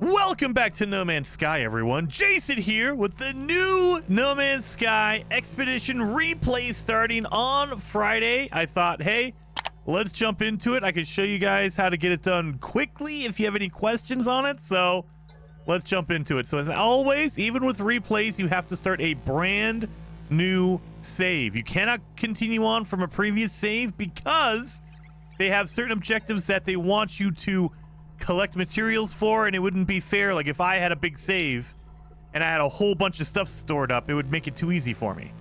Welcome back to No Man's Sky, everyone. Jason here with the new No Man's Sky Expedition Replay starting on Friday. I thought, hey, let's jump into it. I can show you guys how to get it done quickly if you have any questions on it. So let's jump into it. So as always, even with replays, you have to start a brand new save. You cannot continue on from a previous save because they have certain objectives that they want you to collect materials for, and it wouldn't be fair. Like if I had a big save and I had a whole bunch of stuff stored up, it would make it too easy for me.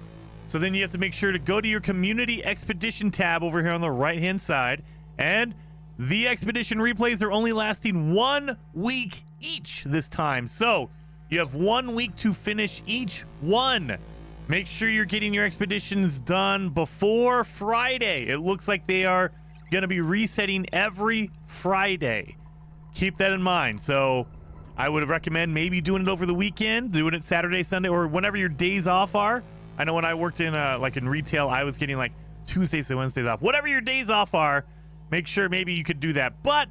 So then you have to make sure to go to your community expedition tab over here on the right hand side, and the expedition replays are only lasting 1 week each this time. So you have 1 week to finish each one. Make sure you're getting your expeditions done before Friday. It looks like they are going to be resetting every Friday. Keep that in mind. So I would recommend maybe doing it over the weekend, doing it Saturday, Sunday, or whenever your days off are. I know when I worked in like in retail, I was getting like Tuesdays and Wednesdays off. Whatever your days off are, make sure maybe you could do that. But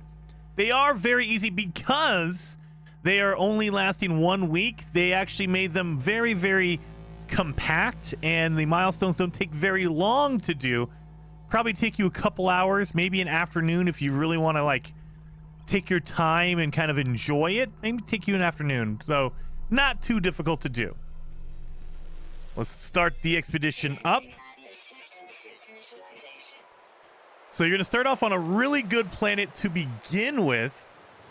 they are very easy because they are only lasting 1 week. They actually made them very, very compact, and the milestones don't take very long to do. Probably take you a couple hours, maybe an afternoon if you really want to like take your time and kind of enjoy it. Maybe take you an afternoon. So not too difficult to do. Let's start the expedition up. So you're going to start off on a really good planet to begin with.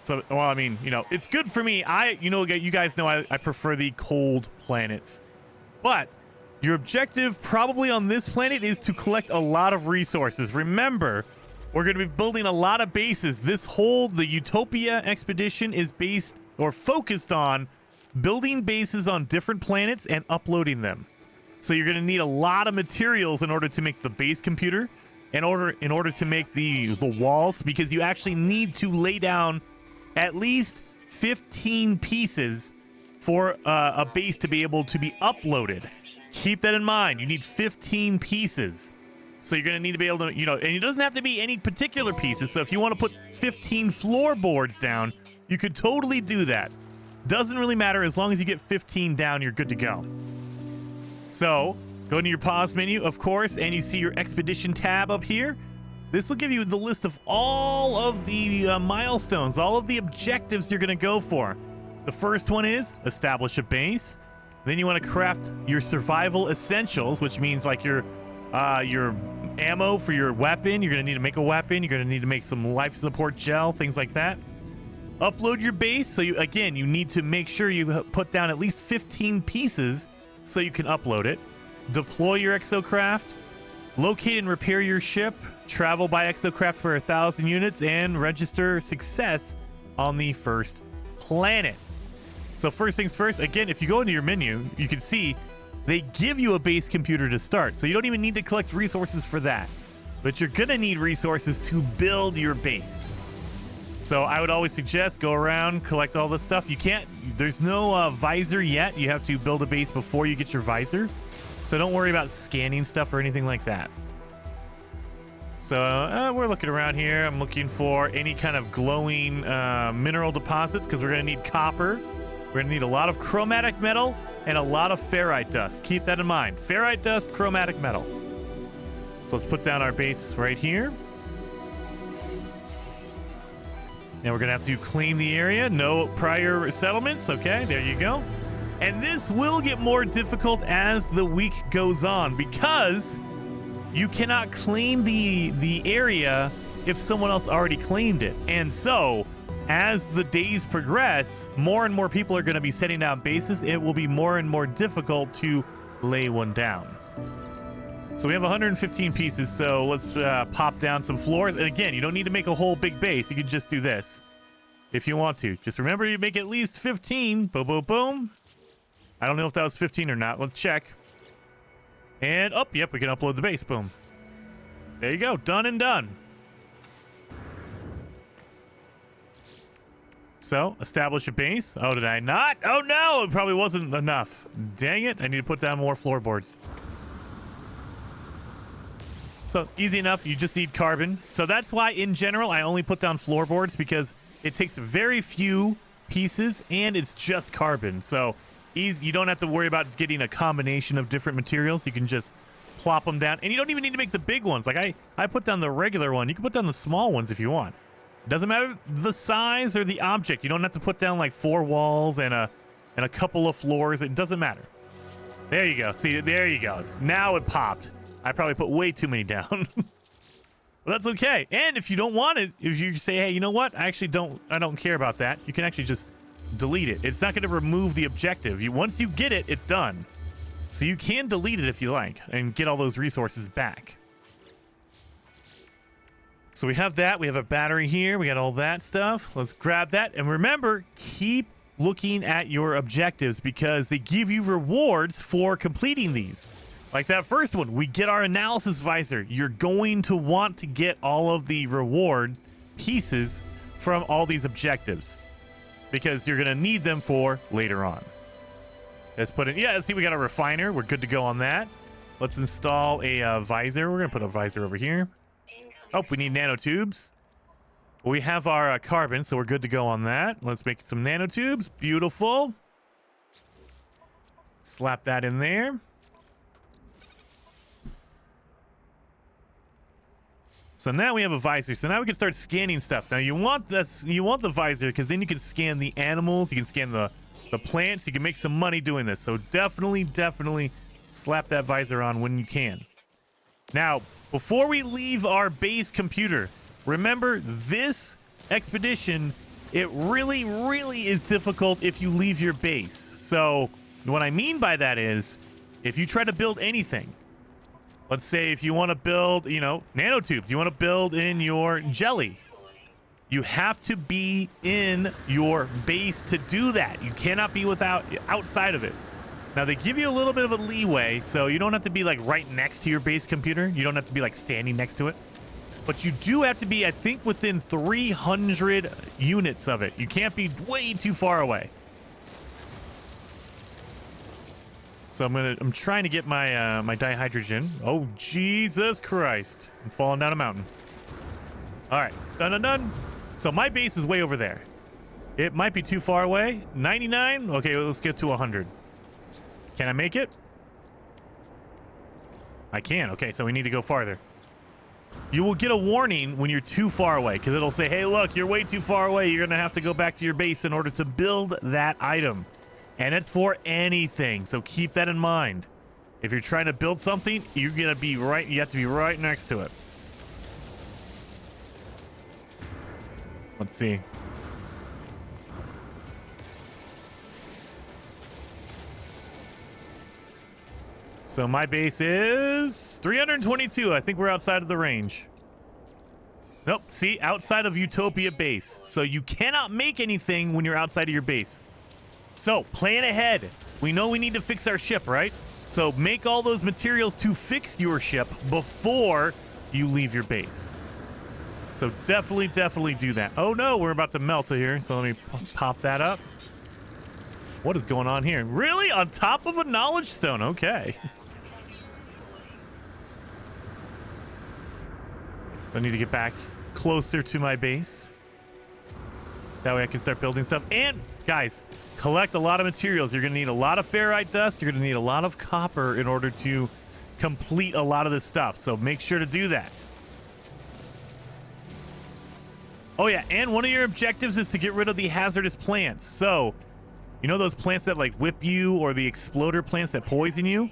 So, well, I mean, you know, it's good for me. You guys know I prefer the cold planets. But your objective probably on this planet is to collect a lot of resources. Remember, we're going to be building a lot of bases. The Utopia Expedition is based or focused on building bases on different planets and uploading them. So you're going to need a lot of materials in order to make the base computer, in order to make the walls, because you actually need to lay down at least 15 pieces for a base to be able to be uploaded. Keep that in mind. You need 15 pieces. So you're going to need to be able to, you know, and it doesn't have to be any particular pieces. So if you want to put 15 floorboards down, you could totally do that. Doesn't really matter. As long as you get 15 down, you're good to go. So go into your pause menu, of course, and you see your expedition tab up here. This will give you the list of all of the milestones, all of the objectives you're going to go for. The first one is establish a base. Then you want to craft your survival essentials, which means like your ammo for your weapon. You're going to need to make a weapon. You're going to need to make some life support gel, things like that. Upload your base. So you need to make sure you put down at least 15 pieces so you can upload it. Deploy your exocraft. Locate and repair your ship. Travel by exocraft for 1,000 units and register success on the first planet. So first things first, again, if you go into your menu, you can see they give you a base computer to start. So you don't even need to collect resources for that. But you're going to need resources to build your base. So I would always suggest go around, collect all this stuff. There's no visor yet. You have to build a base before you get your visor. So don't worry about scanning stuff or anything like that. So we're looking around here. I'm looking for any kind of glowing mineral deposits because we're going to need copper. We're going to need a lot of chromatic metal and a lot of ferrite dust. Keep that in mind. Ferrite dust, chromatic metal. So let's put down our base right here. Now we're going to have to claim the area. No prior settlements. Okay, there you go. And this will get more difficult as the week goes on because you cannot claim the area if someone else already claimed it. And so as the days progress, more and more people are going to be setting down bases. It will be more and more difficult to lay one down. So we have 115 pieces, so let's pop down some floors. And again, you don't need to make a whole big base. You can just do this if you want to. Just remember you make at least 15. Boom, boom, boom. I don't know if that was 15 or not. Let's check. And, yep, we can upload the base. Boom. There you go. Done and done. So, establish a base. Oh, did I not? Oh, no! It probably wasn't enough. Dang it. I need to put down more floorboards. So, easy enough. You just need carbon. So, that's why, in general, I only put down floorboards because it takes very few pieces, and it's just carbon. So easy, you don't have to worry about getting a combination of different materials. You can just plop them down, and you don't even need to make the big ones. Like I put down the regular one. You can put down the small ones if you want. Doesn't matter the size or the object. You don't have to put down like 4 walls and a couple of floors. It doesn't matter. There you go. See, there you go. Now it popped. I probably put way too many down. Well, that's okay. And if you don't want it, if you say, hey, you know what? I don't care about that. You can actually just delete it. It's not going to remove the objective. Once you get it, it's done. So you can delete it if you like and get all those resources back. So we have that. We have a battery here. We got all that stuff. Let's grab that. And remember, keep looking at your objectives because they give you rewards for completing these. Like that first one, we get our analysis visor. You're going to want to get all of the reward pieces from all these objectives because you're going to need them for later on. Let's put in, yeah, let's see, we got a refiner. We're good to go on that. Let's install a visor. We're going to put a visor over here. Oh, we need nanotubes. We have our carbon, so we're good to go on that. Let's make some nanotubes. Beautiful. Slap that in there. So now we have a visor. So now we can start scanning stuff. Now you want this, you want the visor because then you can scan the animals, you can scan the plants, you can make some money doing this. So definitely slap that visor on when you can. Now, before we leave our base computer, remember this expedition, it really is difficult if you leave your base. So what I mean by that is if you try to build anything, let's say if you want to build, you know, nanotubes, you want to build in your jelly, you have to be in your base to do that. You cannot be outside of it. Now they give you a little bit of a leeway, so you don't have to be like right next to your base computer. You don't have to be like standing next to it. But you do have to be, I think, within 300 units of it. You can't be way too far away. So I'm trying to get my my dihydrogen. Oh, Jesus Christ. I'm falling down a mountain. All right, done. So my base is way over there. It might be too far away. 99? Okay, well, let's get to 100. Can I make it? I can. Okay, so we need to go farther. You will get a warning when you're too far away because it'll say, hey, look, you're way too far away. You're going to have to go back to your base in order to build that item. And it's for anything, so keep that in mind. If you're trying to build something, you're going to be right, you have to be right next to it. Let's see. So my base is 322. I think we're outside of the range. Nope, see, outside of Utopia base. So you cannot make anything when you're outside of your base. So, plan ahead. We know we need to fix our ship, right? So, make all those materials to fix your ship before you leave your base. So, definitely do that. Oh, no, we're about to melt here. So, let me pop that up. What is going on here? Really? On top of a knowledge stone? Okay. So, I need to get back closer to my base. That way I can start building stuff. And, guys, collect a lot of materials. You're going to need a lot of ferrite dust. You're going to need a lot of copper in order to complete a lot of this stuff. So make sure to do that. Oh, yeah. And one of your objectives is to get rid of the hazardous plants. So, you know those plants that like whip you or the exploder plants that poison you?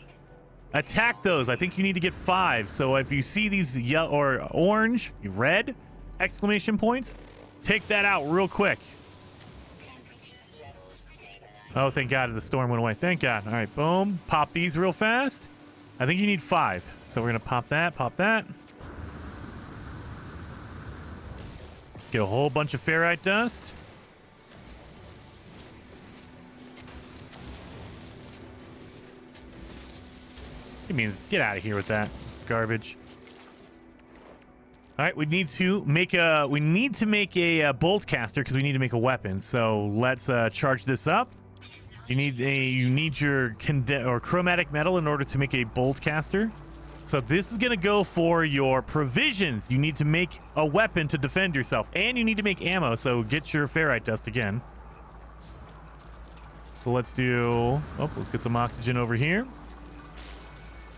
Attack those. I think you need to get 5. So if you see these yellow or orange, red exclamation points, take that out real quick. Oh, thank God the storm went away. Thank God. All right, boom. Pop these real fast. I think you need 5. So we're going to pop that, Get a whole bunch of ferrite dust. I mean, get out of here with that garbage. All right, we need to make a bolt caster because we need to make a weapon. So let's charge this up. You need your chromatic metal in order to make a bolt caster. So this is going to go for your provisions. You need to make a weapon to defend yourself, and you need to make ammo. So get your ferrite dust again. So let's do... Oh, let's get some oxygen over here.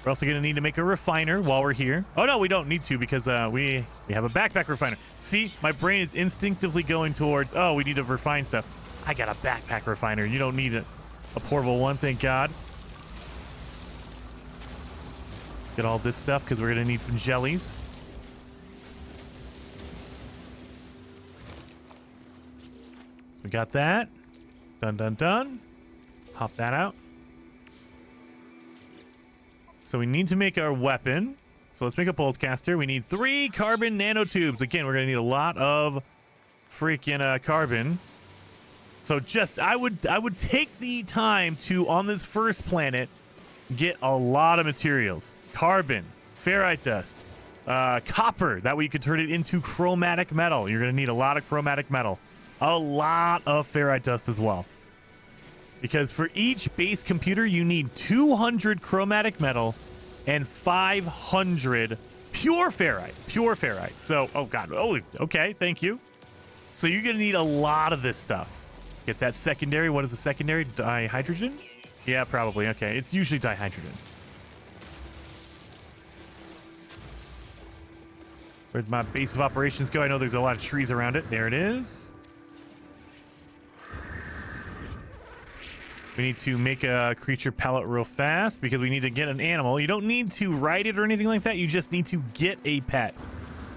We're also going to need to make a refiner while we're here. Oh, no, we don't need to because we have a backpack refiner. See, my brain is instinctively going towards, oh, we need to refine stuff. I got a backpack refiner. You don't need a portable one, thank God. Get all this stuff because we're going to need some jellies. We got that. Done, done, done. Pop that out. So we need to make our weapon. So let's make a bolt caster. We need 3 carbon nanotubes. Again, we're going to need a lot of freaking carbon. So just, I would take the time to, on this first planet, get a lot of materials. Carbon, ferrite dust, copper. That way you can turn it into chromatic metal. You're going to need a lot of chromatic metal. A lot of ferrite dust as well. Because for each base computer, you need 200 chromatic metal and 500 pure ferrite. Pure ferrite. So, oh God. Oh, okay. Thank you. So you're going to need a lot of this stuff. Get that secondary. What is the secondary? Dihydrogen? Yeah, probably. Okay. It's usually dihydrogen. Where'd my base of operations go? I know there's a lot of trees around it. There it is. We need to make a creature pellet real fast because we need to get an animal. You don't need to ride it or anything like that. You just need to get a pet.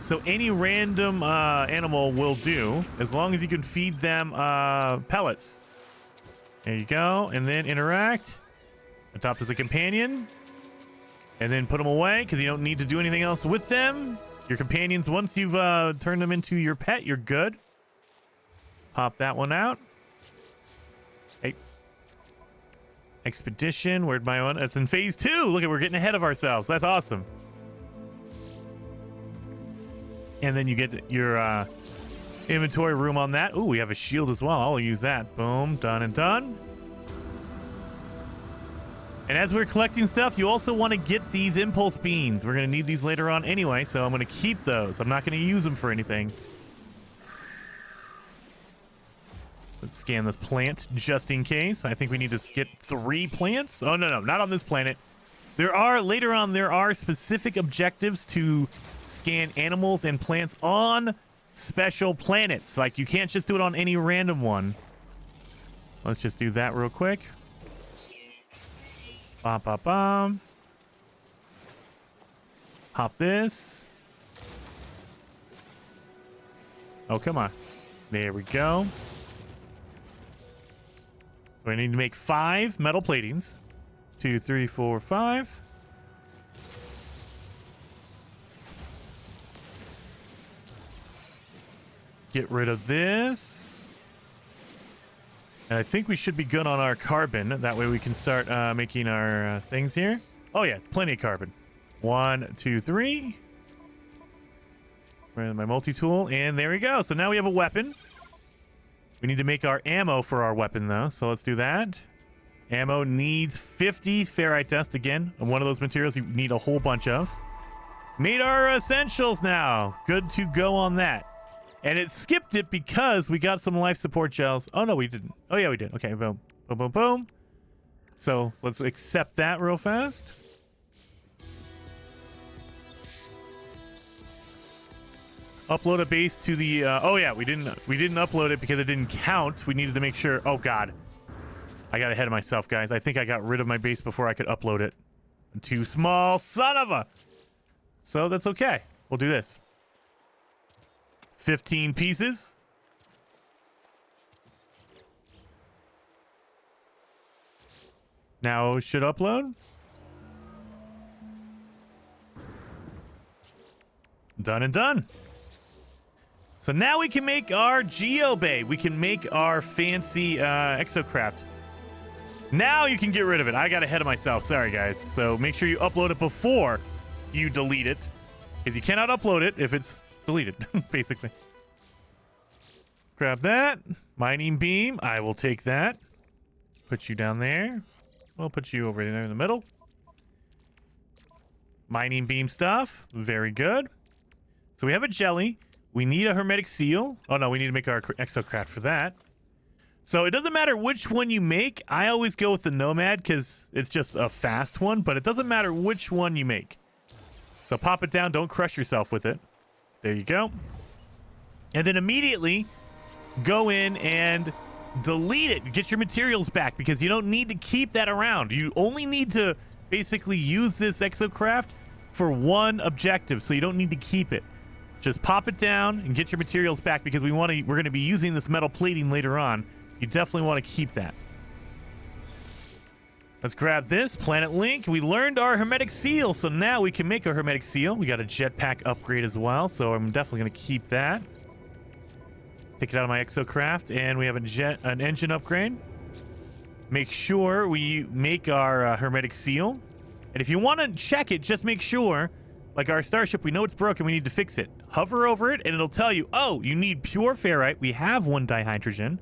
So any random animal will do as long as you can feed them pellets. There you go. And then interact. Adopt as a companion. And then put them away because you don't need to do anything else with them. Your companions, once you've turned them into your pet, you're good. Pop that one out. Hey. Expedition. Where'd my one? That's in phase 2. Look at, we're getting ahead of ourselves. That's awesome. And then you get your inventory room on that. Ooh, we have a shield as well. I'll use that. Boom. Done and done. And as we're collecting stuff, you also want to get these impulse beans. We're going to need these later on anyway, so I'm going to keep those. I'm not going to use them for anything. Let's scan this plant just in case. I think we need to get 3 plants. Oh, no, not on this planet. Later on, there are specific objectives to scan animals and plants on special planets. Like, you can't just do it on any random one. Let's just do that real quick. Bom, bom, bom. Hop this. Oh, come on. There we go. So we need to make 5 metal platings. 2, 3, 4, 5. Get rid of this. And I think we should be good on our carbon. That way we can start making our things here. Oh, yeah. Plenty of carbon. 1, 2, 3. Where's my multi-tool? And there we go. So now we have a weapon. We need to make our ammo for our weapon, though. So let's do that. Ammo needs 50 ferrite dust. Again, one of those materials you need a whole bunch of. Made our essentials now. Good to go on that. And it skipped it because we got some life support gels. Oh, no, we didn't. Oh, yeah, we did. Okay, boom. Boom, boom, boom. So let's accept that real fast. Upload a base to the... oh, yeah, we didn't upload it because it didn't count. We needed to make sure... Oh, God. I got ahead of myself, guys. I think I got rid of my base before I could upload it. I'm too small. Son of a... So that's okay. We'll do this. 15 pieces. Now it should upload. Done and done. So now we can make our geobay. We can make our fancy exocraft. Now you can get rid of it. I got ahead of myself. Sorry, guys. So make sure you upload it before you delete it. Because you cannot upload it if it's deleted, basically. Grab that. Mining beam. I will take that. Put you down there. We'll put you over there in the middle. Mining beam stuff. Very good. So we have a jelly. We need a hermetic seal. Oh, no, we need to make our exocraft for that. So it doesn't matter which one you make. I always go with the Nomad because it's just a fast one, but it doesn't matter which one you make. So pop it down. Don't crush yourself with it. There you go. And then immediately go in and delete it. Get your materials back because you don't need to keep that around. You only need to basically use this exocraft for one objective, so you don't need to keep it. Just pop it down and get your materials back because we're going to be using this metal plating later on. You definitely want to keep that. Let's grab this planet link. We learned our hermetic seal, so now we can make a hermetic seal. We got a jetpack upgrade as well, so I'm definitely going to keep that. Take it out of my exocraft, and we have an engine upgrade. Make sure we make our hermetic seal. And if you want to check it, just make sure, like our starship, we know it's broken, we need to fix it. Hover over it, and it'll tell you, oh, you need pure ferrite. We have 1 dihydrogen.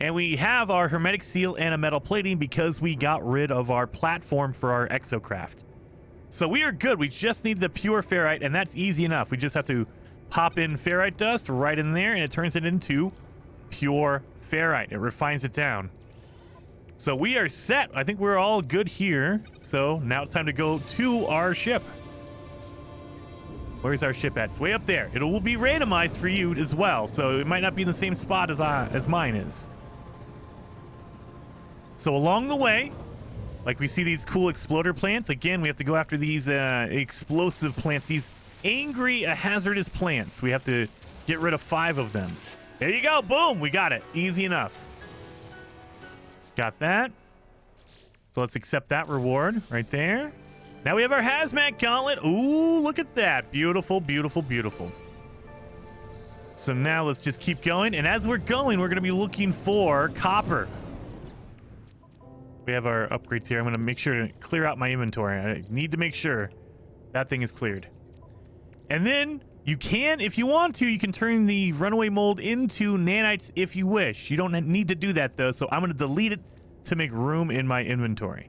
And we have our hermetic seal and a metal plating because we got rid of our platform for our exocraft. So we are good. We just need the pure ferrite, and that's easy enough. We just have to pop in ferrite dust right in there, and it turns it into pure ferrite. It refines it down. So we are set. I think we're all good here. So now it's time to go to our ship. Where's our ship at? It's way up there. It will be randomized for you as well, so it might not be in the same spot as mine is. So along the way, like we see these cool exploder plants. Again, we have to go after these explosive plants, these angry, hazardous plants. We have to get rid of 5 of them. There you go. Boom. We got it. Easy enough. Got that. So let's accept that reward right there. Now we have our hazmat gauntlet. Ooh, look at that. Beautiful, beautiful, beautiful. So now let's just keep going. And as we're going, we're going to be looking for copper. We have our upgrades here. I'm going to make sure to clear out my inventory. I need to make sure that thing is cleared. And then you can, if you want to, you can turn the runaway mold into nanites if you wish. You don't need to do that, though, so I'm going to delete it to make room in my inventory.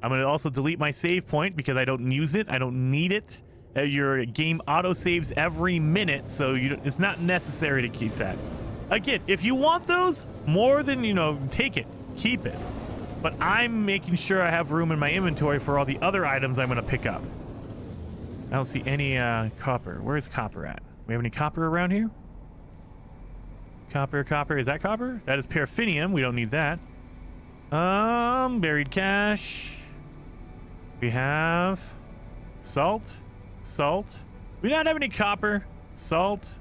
I'm going to also delete my save point because I don't use it. I don't need it. Your game auto-saves every minute, so it's not necessary to keep that. Again, if you want those, more than, take it. Keep it. But I'm making sure I have room in my inventory for all the other items I'm going to pick up. I don't see any copper. Where's copper at? We have any copper around here? Copper, copper. Is that copper? That is paraffinium. We don't need that. Buried cache. We have salt. Salt. We don't have any copper. Salt.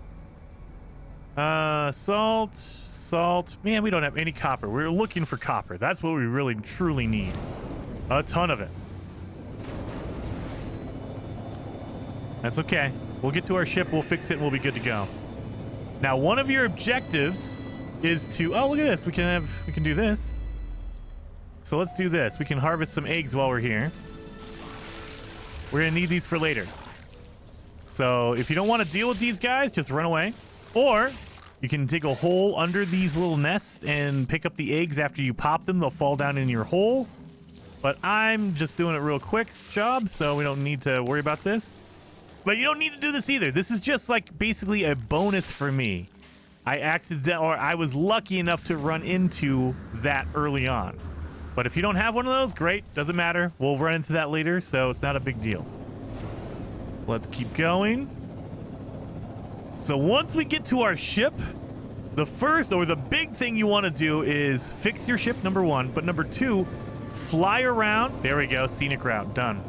Salt. Salt. Man, we don't have any copper. We're looking for copper. That's what we really, truly need. A ton of it. That's okay. We'll get to our ship, we'll fix it, and we'll be good to go. Now, one of your objectives is to... Oh, look at this. We can do this. So let's do this. We can harvest some eggs while we're here. We're going to need these for later. So if you don't want to deal with these guys, just run away. Or you can dig a hole under these little nests and pick up the eggs after you pop them. They'll fall down in your hole. But I'm just doing it real quick job, so we don't need to worry about this. But you don't need to do this either. This is just like basically a bonus for me. I was lucky enough to run into that early on. But if you don't have one of those, great. Doesn't matter. We'll run into that later, so it's not a big deal. Let's keep going. So once we get to our ship, the first or the big thing you want to do is fix your ship, number 1. But number 2, fly around. There we go. Scenic route. Done.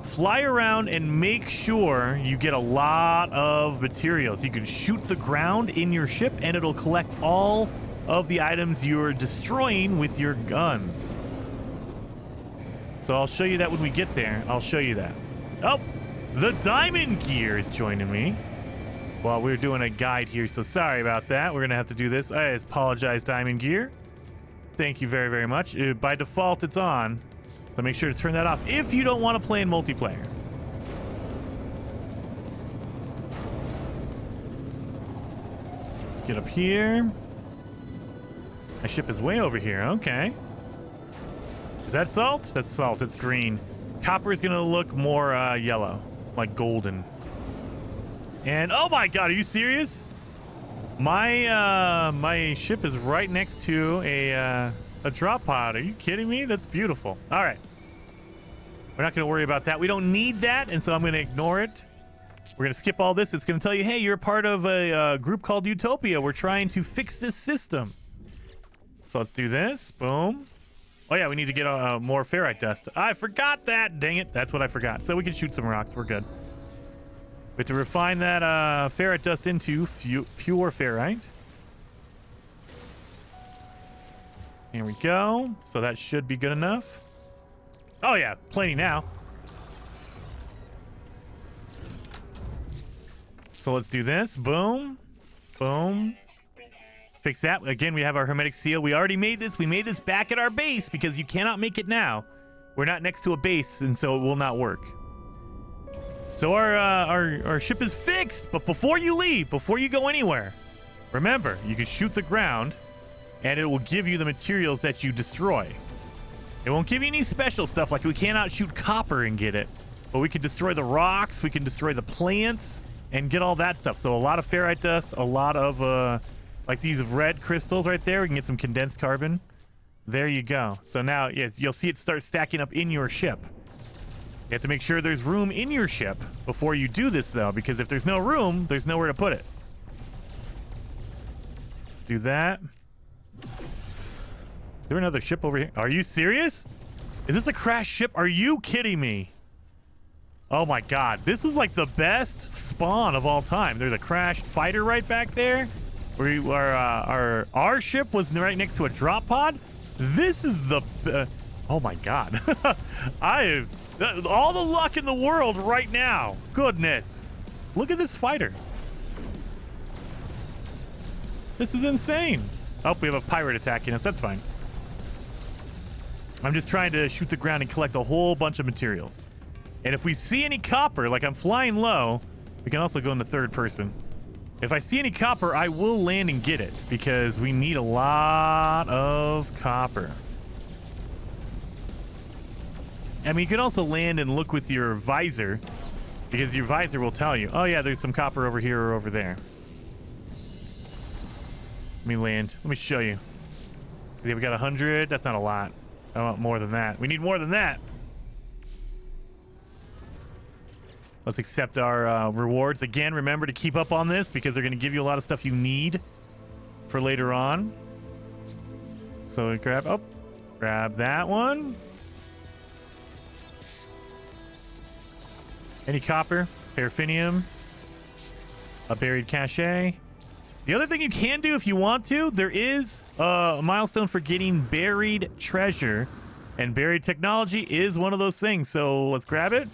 Fly around and make sure you get a lot of materials. You can shoot the ground in your ship and it'll collect all of the items you're destroying with your guns. So I'll show you that when we get there. I'll show you that. Oh, the diamond gear is joining me. Well, we're doing a guide here, so sorry about that. We're going to have to do this. I apologize, diamond gear. Thank you very, very much. By default, it's on. So make sure to turn that off if you don't want to play in multiplayer. Let's get up here. My ship is way over here. Okay. Is that salt? That's salt. It's green. Copper is going to look more yellow, like golden. And oh my god, are you serious? My ship is right next to a drop pod. Are you kidding me? That's beautiful. All right. We're not going to worry about that. We don't need that, and so I'm going to ignore it. We're going to skip all this. It's going to tell you, hey, you're part of a group called Utopia. We're trying to fix this system. So let's do this. Boom. Oh, yeah, we need to get more ferrite dust. I forgot that. Dang it. That's what I forgot. So we can shoot some rocks. We're good. We have to refine that ferrite dust into pure ferrite. Here we go. So that should be good enough. Oh, yeah. Plenty now. So let's do this. Boom. Boom. Fix that. Again, we have our hermetic seal. We already made this. We made this back at our base because you cannot make it now. We're not next to a base, and so it will not work. So our ship is fixed. But before you leave, before you go anywhere, remember, you can shoot the ground, and it will give you the materials that you destroy. It won't give you any special stuff, like we cannot shoot copper and get it. But we can destroy the rocks, we can destroy the plants, and get all that stuff. So a lot of ferrite dust, a lot of, like these red crystals right there. We can get some condensed carbon. There you go. So now, yes, you'll see it start stacking up in your ship. You have to make sure there's room in your ship before you do this, though, because if there's no room, there's nowhere to put it. Let's do that. Is there another ship over here? Are you serious? Is this a crashed ship? Are you kidding me? Oh my god. This is like the best spawn of all time. There's a crashed fighter right back there. Our ship was right next to a drop pod. This is the... oh my god. I have all the luck in the world right now. Goodness. Look at this fighter. This is insane. Oh, we have a pirate attacking us. That's fine. I'm just trying to shoot the ground and collect a whole bunch of materials. And if we see any copper, like I'm flying low, we can also go into third person. If I see any copper, I will land and get it because we need a lot of copper. I mean, you can also land and look with your visor because your visor will tell you, oh yeah, there's some copper over here or over there. Let me land. Let me show you. Okay, we got 100. That's not a lot. I want more than that. We need more than that. Let's accept our rewards. Again, remember to keep up on this because they're going to give you a lot of stuff you need for later on. So grab that one. Any copper, paraffinium, a buried cache. The other thing you can do if you want to, there is a milestone for getting buried treasure, and buried technology is one of those things. So let's grab it.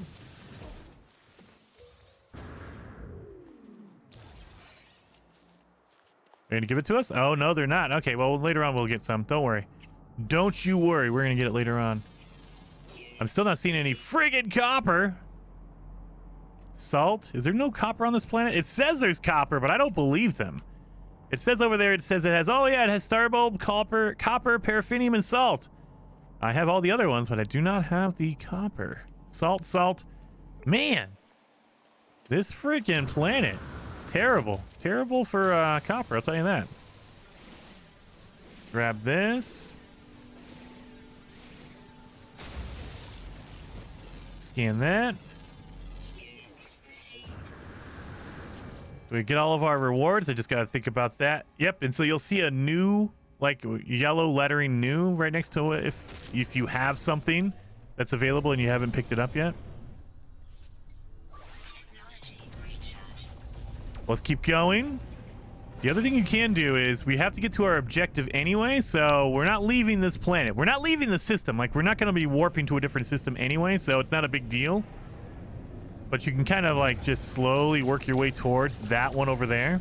They're going to give it to us? Oh, no, they're not. Okay, well, later on we'll get some. Don't worry. Don't you worry. We're going to get it later on. I'm still not seeing any friggin' copper. Salt? Is there no copper on this planet? It says there's copper, but I don't believe them. It says over there, it says it has, oh yeah, it has starbulb, copper, paraffinium, and salt. I have all the other ones, but I do not have the copper. Salt. Man, this freaking planet is terrible. Terrible for copper, I'll tell you that. Grab this. Scan that. Do we get all of our rewards? I just got to think about that. Yep, and so you'll see a new, like, yellow lettering new right next to it if you have something that's available and you haven't picked it up yet. Let's keep going. The other thing you can do is we have to get to our objective anyway, so we're not leaving this planet. We're not leaving the system. Like, we're not going to be warping to a different system anyway, so it's not a big deal. But you can kind of like just slowly work your way towards that one over there.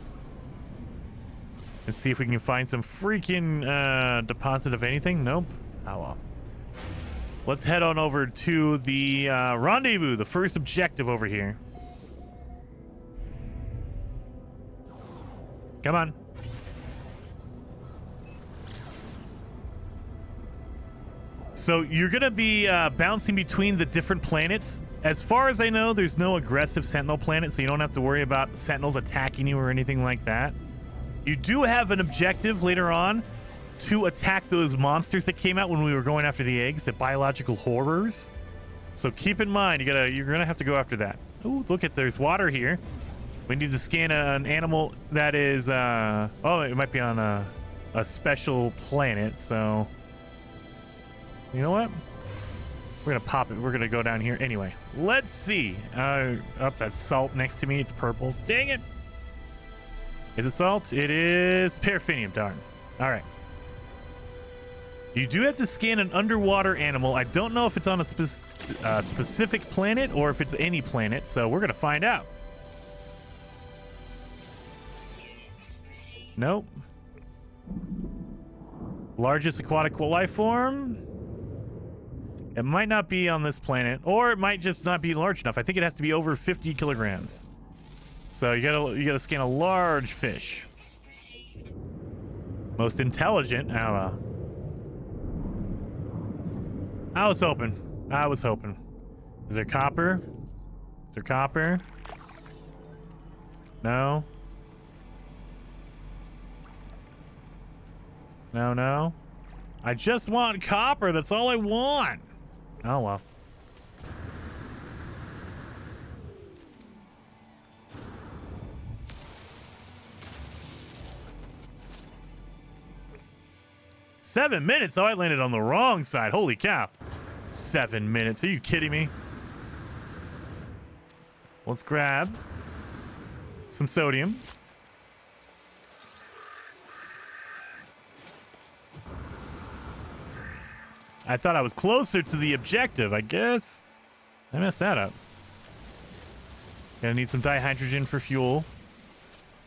And see if we can find some freaking deposit of anything. Nope. Oh well. Let's head on over to the rendezvous, the first objective over here. Come on. So you're going to be bouncing between the different planets. As far as I know, there's no aggressive sentinel planet, so you don't have to worry about sentinels attacking you or anything like that. You do have an objective later on to attack those monsters that came out when we were going after the eggs, the biological horrors. So keep in mind, you're gonna have to go after that. Ooh, look at, there's water here. We need to scan an animal that is oh, it might be on a special planet. So you know what? We're gonna pop it. We're gonna go down here anyway. Let's see. That's salt next to me. It's purple. Dang it! Is it salt? It is paraffinium. Darn. All right. You do have to scan an underwater animal. I don't know if it's on a specific planet or if it's any planet. So we're gonna find out. Nope. Largest aquatic life form. It might not be on this planet, or it might just not be large enough. I think it has to be over 50 kilograms. So you gotta scan a large fish. Most intelligent. Oh, I was hoping. Is there copper? Is there copper? No. No. I just want copper. That's all I want. Oh, well. Seven minutes? Oh, I landed on the wrong side. Holy cow. 7 minutes. Are you kidding me? Let's grab some sodium. I thought I was closer to the objective. I guess I messed that up. Gonna need some dihydrogen for fuel.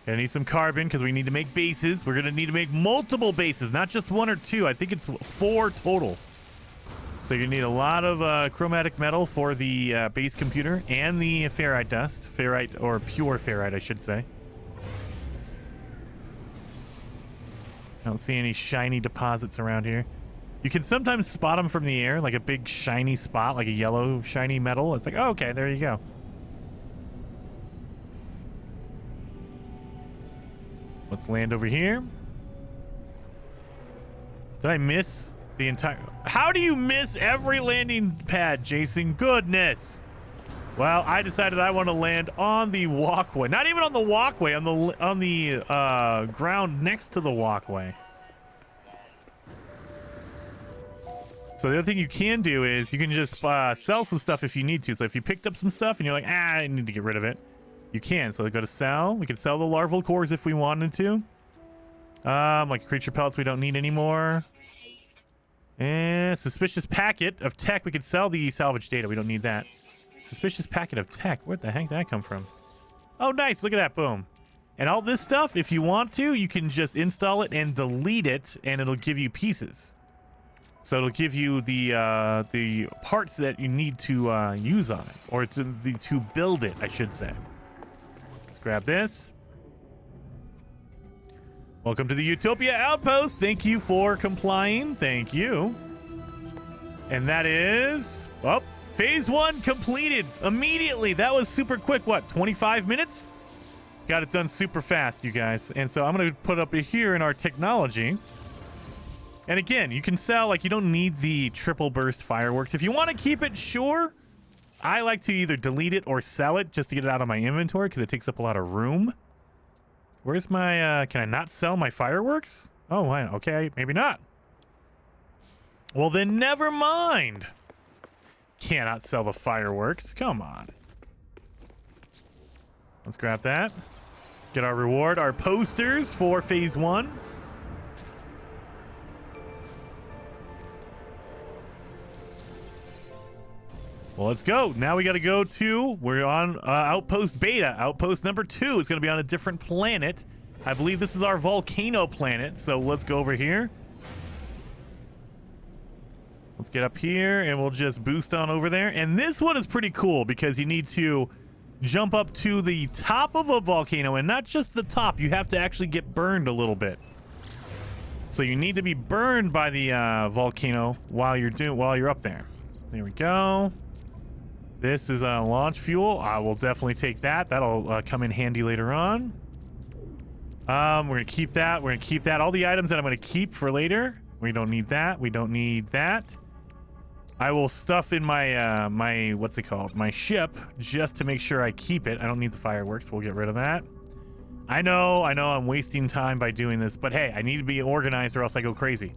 Gonna need some carbon because we need to make bases. We're gonna need to make multiple bases, not just one or two. I think it's 4 total. So you need a lot of chromatic metal for the base computer and the ferrite dust. Ferrite, or pure ferrite, I should say. I don't see any shiny deposits around here. You can sometimes spot them from the air, like a big shiny spot, like a yellow shiny metal. It's like, oh, okay, there you go. Let's land over here. Did I miss the entire... How do you miss every landing pad, Jason? Goodness. Well, I decided I want to land on the walkway. Not even on the walkway, on the ground next to the walkway. So the other thing you can do is you can just sell some stuff if you need to. So if you picked up some stuff and you're like, I need to get rid of it, you can. So go to sell. We can sell the larval cores if we wanted to. Like creature pellets we don't need anymore. And suspicious packet of tech. We could sell the salvage data. We don't need that. Suspicious packet of tech. Where the heck did that come from? Oh, nice. Look at that. Boom. And all this stuff, if you want to, you can just install it and delete it, and it'll give you pieces. So it'll give you the parts that you need to use on it, or to build it, I should say. Let's grab this. Welcome to the Utopia Outpost. Thank you for complying. Thank you. And that is, well, phase 1 completed immediately. That was super quick. What, 25 minutes? Got it done super fast, you guys. And so I'm going to put up here in our technology. And again, you can sell, like, you don't need the triple burst fireworks. If you want to keep it, sure. I like to either delete it or sell it just to get it out of my inventory because it takes up a lot of room. Where's my, can I not sell my fireworks? Oh, okay, maybe not. Well, then never mind. Cannot sell the fireworks. Come on. Let's grab that. Get our reward, our posters for phase 1. Well, let's go. Now we got to go to, we're on Outpost Beta. Outpost number 2 is going to be on a different planet. I believe this is our volcano planet. So let's go over here. Let's get up here and we'll just boost on over there. And this one is pretty cool because you need to jump up to the top of a volcano, and not just the top. You have to actually get burned a little bit. So you need to be burned by the volcano while you're up there. There we go. This is launch fuel. I will definitely take that. That'll come in handy later on. We're gonna keep that. We're gonna keep that. All the items that I'm gonna keep for later. We don't need that. We don't need that. I will stuff in my my what's it called? My ship just to make sure I keep it. I don't need the fireworks. We'll get rid of that. I know I'm wasting time by doing this, but hey, I need to be organized or else I go crazy.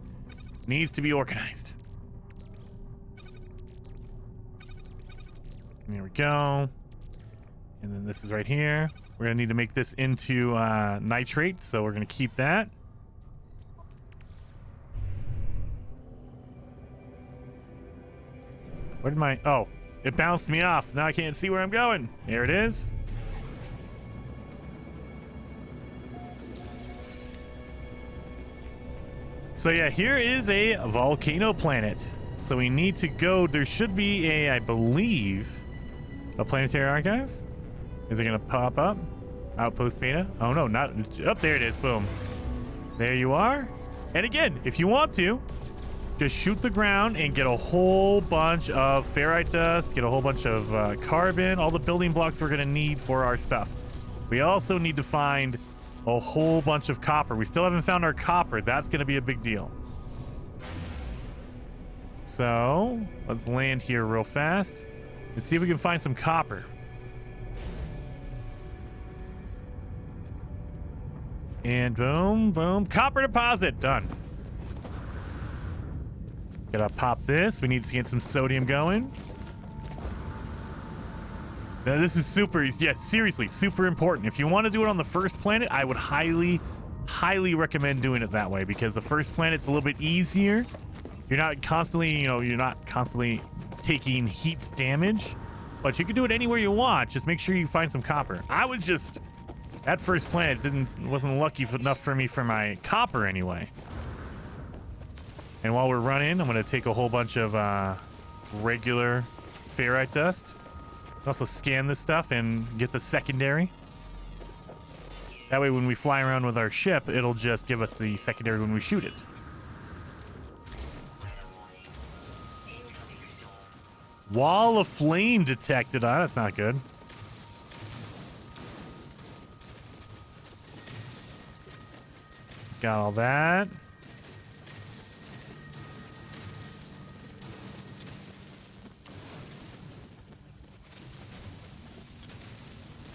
Needs to be organized. There we go. And then this is right here. We're gonna need to make this into nitrate, so we're gonna keep that. Where did my... Oh, it bounced me off. Now I can't see where I'm going. There it is. So yeah, here is a volcano planet. So we need to go... There should be a, I believe, a planetary archive. Is it going to pop up? Outpost beta? Oh, no, not... Oh, there it is. Boom. There you are. And again, if you want to, just shoot the ground and get a whole bunch of ferrite dust, get a whole bunch of carbon, all the building blocks we're going to need for our stuff. We also need to find a whole bunch of copper. We still haven't found our copper. That's going to be a big deal. So let's land here real fast and see if we can find some copper. And boom, boom. Copper deposit. Done. Gotta pop this. We need to get some sodium going. Now, this is super, yes, seriously, super important. If you want to do it on the first planet, I would highly, highly recommend doing it that way, because the first planet's a little bit easier. You're not constantly, you're not constantly taking heat damage, but you can do it anywhere you want. Just make sure you find some copper. I was just, that first planet wasn't lucky enough for me for my copper anyway. And while we're running, I'm going to take a whole bunch of regular ferrite dust. Also scan this stuff and get the secondary. That way when we fly around with our ship, it'll just give us the secondary when we shoot it. Wall of flame detected. Ah, that's not good. Got all that.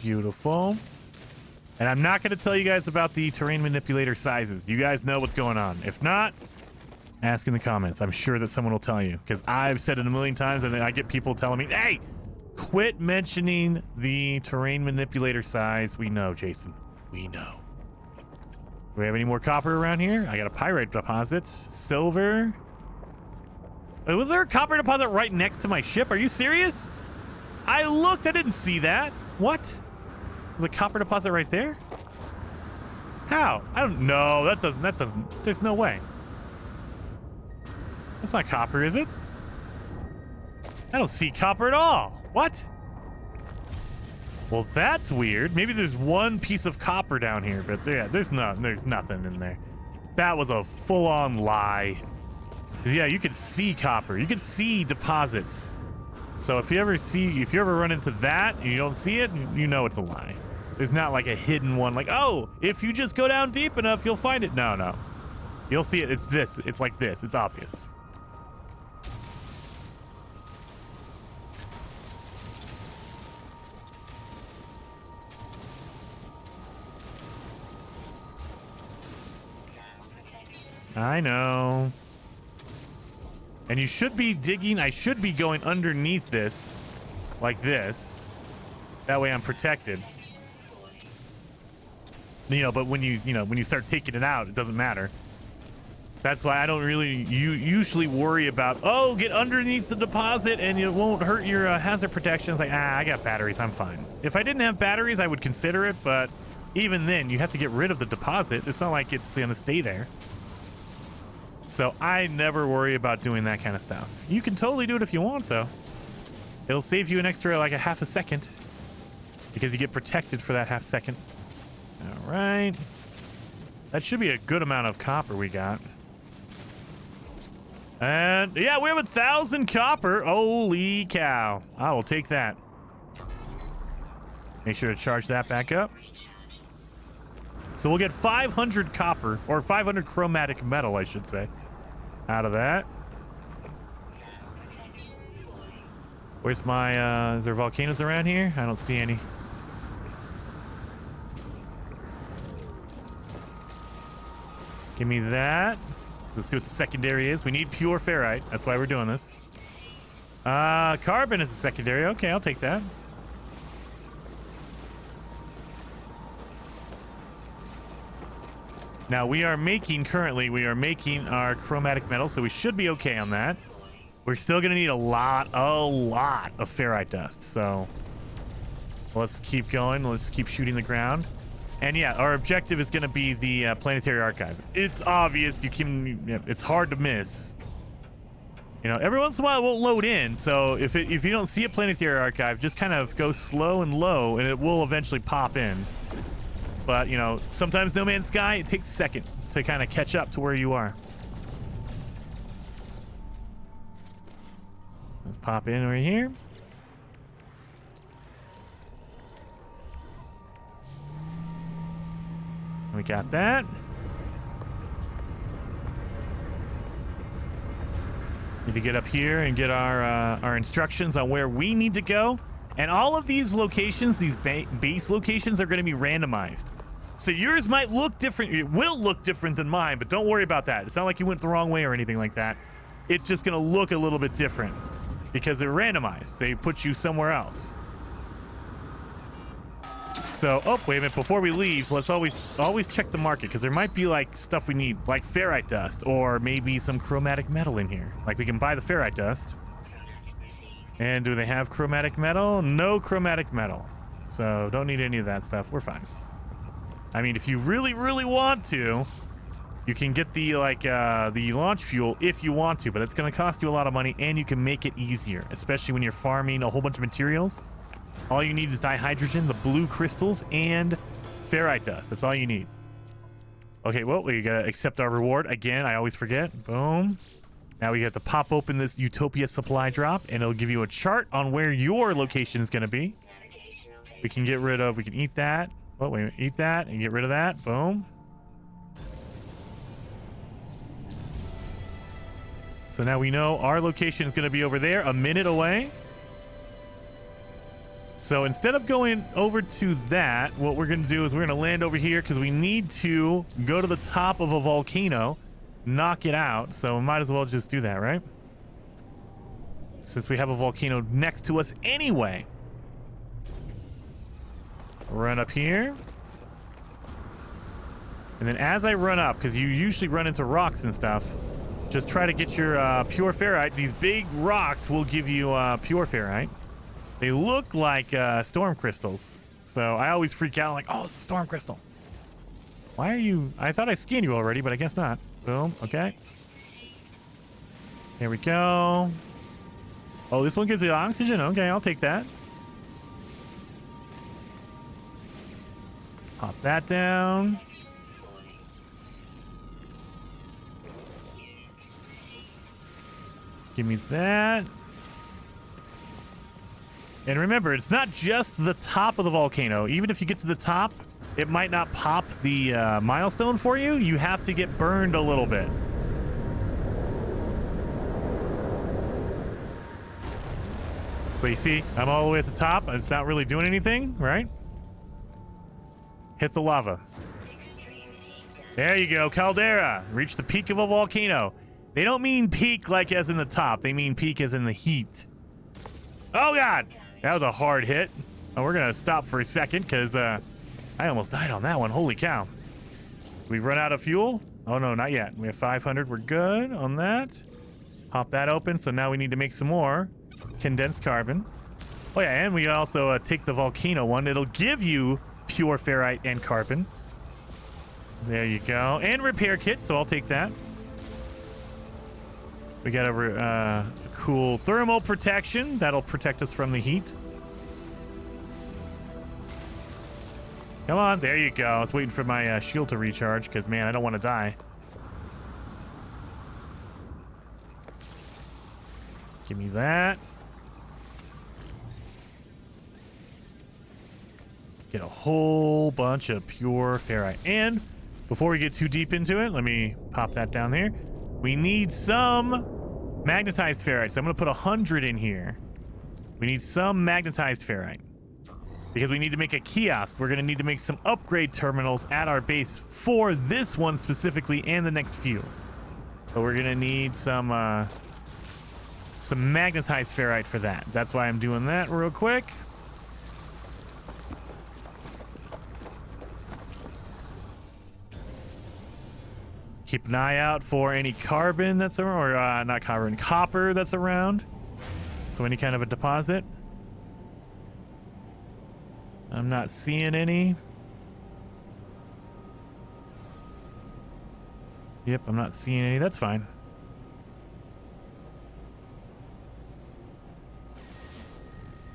Beautiful. And I'm not going to tell you guys about the terrain manipulator sizes. You guys know what's going on. If not, ask in the comments. I'm sure that someone will tell you, because I've said it a million times and I get people telling me, hey, quit mentioning the terrain manipulator size. We know, Jason. We know. Do we have any more copper around here? I got a pyrite deposit. Silver. Was there a copper deposit right next to my ship? Are you serious? I looked. I didn't see that. What? There's a copper deposit right there? How? I don't know. That doesn't, there's no way. That's not copper, is it? I don't see copper at all. What? Well, that's weird. Maybe there's one piece of copper down here, but yeah, there's nothing in there. That was a full-on lie. Yeah, you can see copper. You can see deposits. So if you ever run into that and you don't see it, you know it's a lie. There's not like a hidden one like, oh, if you just go down deep enough, you'll find it. No. You'll see it. It's this. It's like this. It's obvious. I know. And you should be digging. I should be going underneath this, like this. That way I'm protected. But when you start taking it out, it doesn't matter. That's why I don't really usually worry about, oh, get underneath the deposit and it won't hurt your hazard protection. It's like, I got batteries. I'm fine. If I didn't have batteries, I would consider it. But even then, you have to get rid of the deposit. It's not like it's going to stay there. So I never worry about doing that kind of stuff. You can totally do it if you want, though. It'll save you an extra, like, a half a second. Because you get protected for that half second. All right. That should be a good amount of copper we got. And, yeah, we have 1,000 copper. Holy cow. I will take that. Make sure to charge that back up. So we'll get 500 copper, or 500 chromatic metal, I should say, out of that. Where's my, is there volcanoes around here? I don't see any. Give me that. Let's see what the secondary is. We need pure ferrite. That's why we're doing this. Carbon is a secondary. Okay, I'll take that. Now we are making our chromatic metal, so we should be okay on that. We're still gonna need a lot of ferrite dust. So let's keep going. Let's keep shooting the ground. And yeah, our objective is gonna be the planetary archive. It's obvious. It's hard to miss. You know, every once in a while it won't load in. So if you don't see a planetary archive, just kind of go slow and low, and it will eventually pop in. But, you know, sometimes No Man's Sky, it takes a second to kind of catch up to where you are. Let's pop in right here. We got that. Need to get up here and get our instructions on where we need to go. And all of these locations, these base locations, are going to be randomized. So yours might look different. It will look different than mine, but don't worry about that. It's not like you went the wrong way or anything like that. It's just going to look a little bit different because they're randomized. They put you somewhere else. So, oh, wait a minute. Before we leave, let's always check the market, because there might be like stuff we need, like ferrite dust, or maybe some chromatic metal in here. Like we can buy the ferrite dust. And do they have chromatic metal? No chromatic metal. So don't need any of that stuff. We're fine. I mean, if you really, really want to, you can get the the launch fuel if you want to, but it's going to cost you a lot of money, and you can make it easier, especially when you're farming a whole bunch of materials. All you need is dihydrogen, the blue crystals, and ferrite dust. That's all you need. Okay, well, we got to accept our reward. Again, I always forget. Boom. Now we have to pop open this Utopia supply drop, and it'll give you a chart on where your location is going to be. We can eat that. Oh, wait, eat that and get rid of that. Boom. So now we know our location is going to be over there, a minute away. So instead of going over to that, what we're going to do is we're going to land over here, because we need to go to the top of a volcano, knock it out. So we might as well just do that, right? Since we have a volcano next to us anyway. Run up here. And then as I run up, because you usually run into rocks and stuff, just try to get your pure ferrite. These big rocks will give you pure ferrite. They look like storm crystals. So I always freak out like, oh, it's a storm crystal. Why are you... I thought I scanned you already, but I guess not. Boom. Okay. Here we go. Oh, this one gives you oxygen? Okay, I'll take that. Pop that down. Give me that. And remember, it's not just the top of the volcano. Even if you get to the top, it might not pop the milestone for you. You have to get burned a little bit. So you see, I'm all the way at the top. It's not really doing anything, right? Hit the lava. There you go, caldera. Reach the peak of a volcano. They don't mean peak like as in the top. They mean peak as in the heat. Oh, God. That was a hard hit. Oh, we're going to stop for a second because I almost died on that one. Holy cow. We've run out of fuel? Oh, no, not yet. We have 500. We're good on that. Pop that open. So now we need to make some more condensed carbon. Oh, yeah, and we also take the volcano one. It'll give you pure ferrite and carbon. There you go. And repair kit, so I'll take that. We got a cool thermal protection. That'll protect us from the heat. Come on. There you go. I was waiting for my shield to recharge because, man, I don't want to die. Give me that. get a whole bunch of pure ferrite. And before we get too deep into it, let me pop that down there. We need some magnetized ferrite. So I'm going to put 100 in here. We need some magnetized ferrite because we need to make a kiosk. We're going to need to make some upgrade terminals at our base for this one specifically and the next few. So we're going to need some magnetized ferrite for that. That's why I'm doing that real quick. Keep an eye out for any carbon that's around, or not carbon, copper that's around. So any kind of a deposit. I'm not seeing any. Yep, I'm not seeing any. That's fine.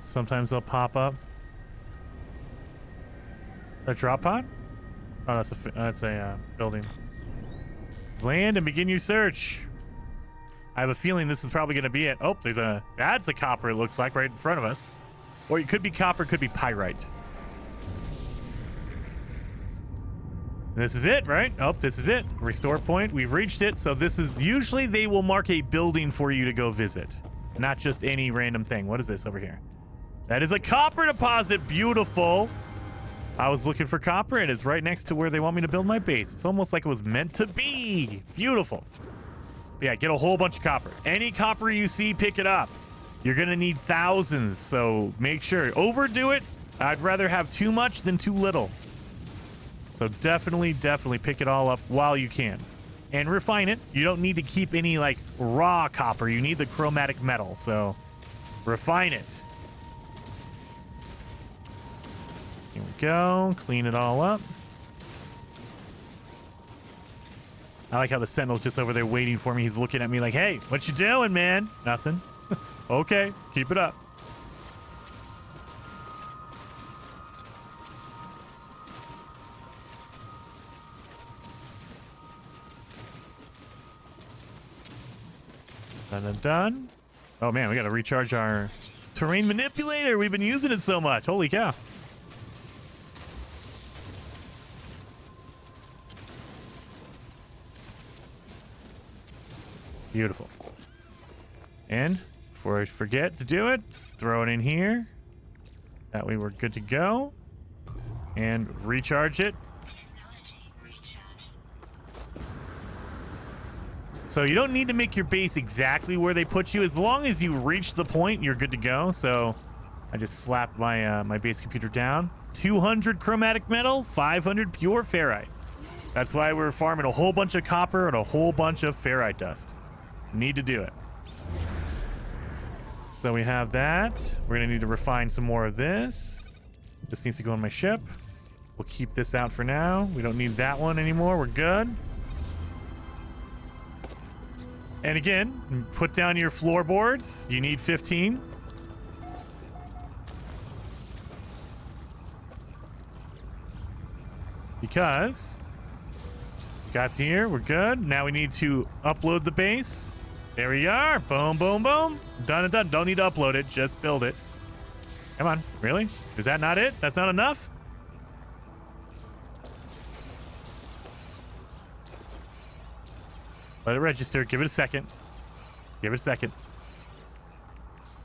Sometimes they'll pop up. A drop pod? Oh, that's a building. Land and begin your search. I have a feeling this is probably going to be it. Oh, that's the copper it looks like right in front of us. Or it could be copper, could be pyrite. This is it, right? Oh, this is it. Restore point. We've reached it. So this is, usually they will mark a building for you to go visit. Not just any random thing. What is this over here? That is a copper deposit. Beautiful. I was looking for copper. It is right next to where they want me to build my base. It's almost like it was meant to be. Beautiful. But yeah, get a whole bunch of copper. Any copper you see, pick it up. You're going to need thousands, so make sure. Overdo it. I'd rather have too much than too little. So definitely pick it all up while you can. And refine it. You don't need to keep any, like, raw copper. You need the chromatic metal, so refine it. Here we go. Clean it all up. I like how the sentinel's just over there waiting for me. He's looking at me like, hey, what you doing, man? Nothing. Okay, keep it up. Done. Oh, man, we got to recharge our terrain manipulator. We've been using it so much. Holy cow. Beautiful. And before I forget to do it, throw it in here. That way we're good to go. And recharge it. So you don't need to make your base exactly where they put you. As long as you reach the point, you're good to go. So I just slapped my my base computer down. 200 chromatic metal, 500 pure ferrite. That's why we're farming a whole bunch of copper and a whole bunch of ferrite dust. Need to do it. So we have that. We're gonna need to refine some more of this. This needs to go on my ship. We'll keep this out for now. We don't need that one anymore. We're good. And again, put down your floorboards. You need 15. Because got here, we're good. Now we need to upload the base. There we are. Boom, boom, boom. Done and done. Don't need to upload it. Just build it. Come on. Really? Is that not it? That's not enough? Let it register. Give it a second. Give it a second.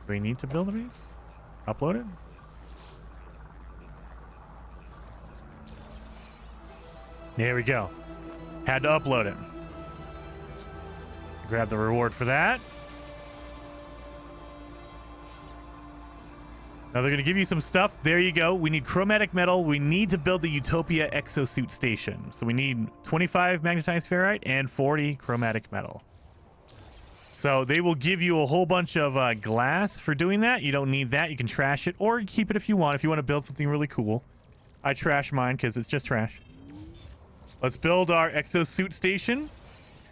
Do we need to build a base? Upload it? There we go. Had to upload it. Grab the reward for that. Now they're going to give you some stuff. There you go. We need chromatic metal. We need to build the Utopia Exosuit Station. So we need 25 magnetized ferrite and 40 chromatic metal. So they will give you a whole bunch of glass for doing that. You don't need that. You can trash it or keep it if you want. If you want to build something really cool. I trash mine because it's just trash. Let's build our Exosuit Station.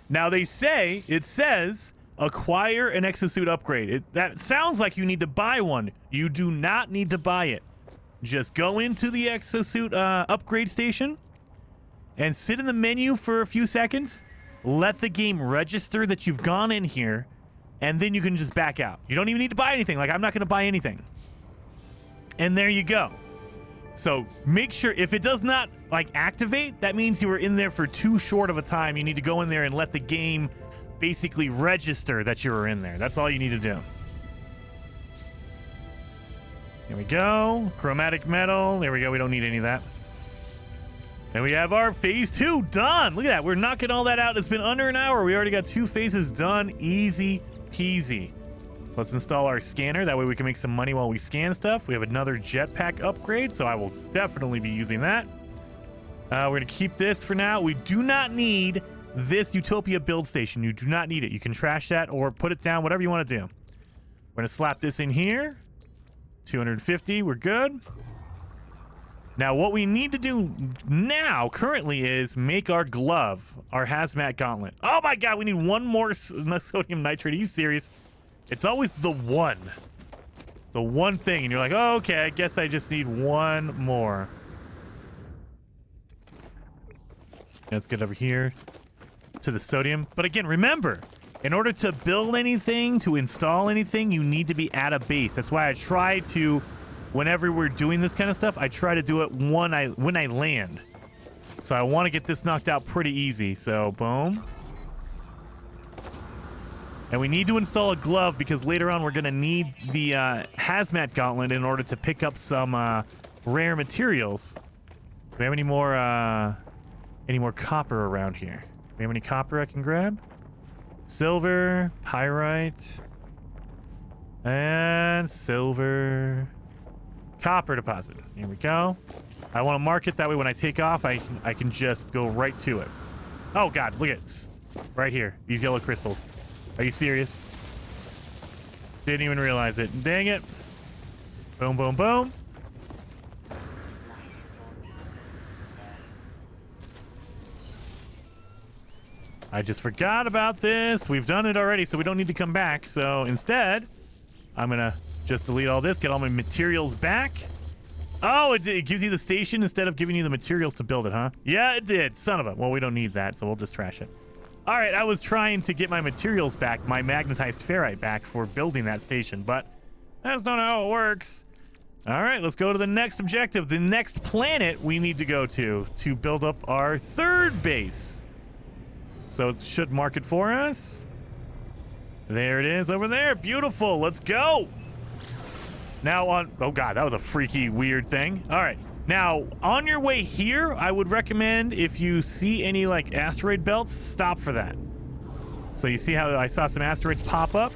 Now it says acquire an exosuit upgrade. That sounds like you need to buy one. You do not need to buy it. Just go into the exosuit upgrade station and sit in the menu for a few seconds. Let the game register that you've gone in here, and then you can just back out. You don't even need to buy anything. Like, I'm not going to buy anything. And there you go. So make sure if it does not like activate, that means you were in there for too short of a time. You need to go in there and let the game basically register that you were in there. That's all you need to do. There we go. Chromatic metal. There we go. We don't need any of that. And we have our phase 2 done. Look at that. We're knocking all that out. It's been under an hour. We already got 2 phases done. Easy peasy. So let's install our scanner. That way we can make some money while we scan stuff. We have another jetpack upgrade, so I will definitely be using that. We're going to keep this for now. We do not need this Utopia build station. You do not need it. You can trash that or put it down, whatever you want to do. We're going to slap this in here. 250. We're good. Now, what we need to do now, currently, is make our glove, our hazmat gauntlet. Oh my god, we need one more sodium nitrate. Are you serious? It's always the one thing, and you're like, oh, okay, I guess I just need one more. Let's get over here to the sodium. But again, remember, in order to build anything, to install anything, you need to be at a base. That's why I try to, whenever we're doing this kind of stuff, I try to do it when I land. So I want to get this knocked out pretty easy. So boom. And we need to install a glove because later on we're going to need the hazmat gauntlet in order to pick up some rare materials. Do we have any more copper around here? Do we have any copper I can grab? Silver, pyrite, and silver. Copper deposit. Here we go. I want to mark it that way when I take off, I can just go right to it. Oh god, look at it. Right here. These yellow crystals. Are you serious? Didn't even realize it. Dang it. Boom, boom, boom. I just forgot about this. We've done it already, so we don't need to come back. So instead, I'm going to just delete all this, get all my materials back. Oh, it gives you the station instead of giving you the materials to build it, huh? Yeah, it did. Son of a... Well, we don't need that, so we'll just trash it. All right, I was trying to get my materials back, my magnetized ferrite back for building that station, but that's not how it works. All right, let's go to the next objective, the next planet we need to go to build up our third base. So it should mark it for us. There it is over there. Beautiful. Let's go. Now on... Oh, God, that was a freaky, weird thing. All right. Now, on your way here, I would recommend if you see any, like, asteroid belts, stop for that. So you see how I saw some asteroids pop up?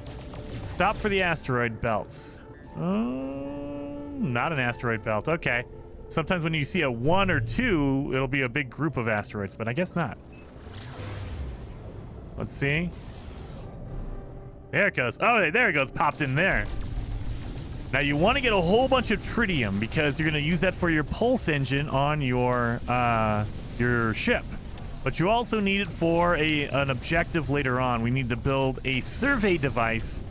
Stop for the asteroid belts. Not an asteroid belt. Okay. Sometimes when you see a 1 or 2, it'll be a big group of asteroids, but I guess not. Let's see. There it goes. Oh, there it goes. Popped in there. Now, you want to get a whole bunch of tritium because you're going to use that for your pulse engine on your ship. But you also need it for an objective later on. We need to build a survey device.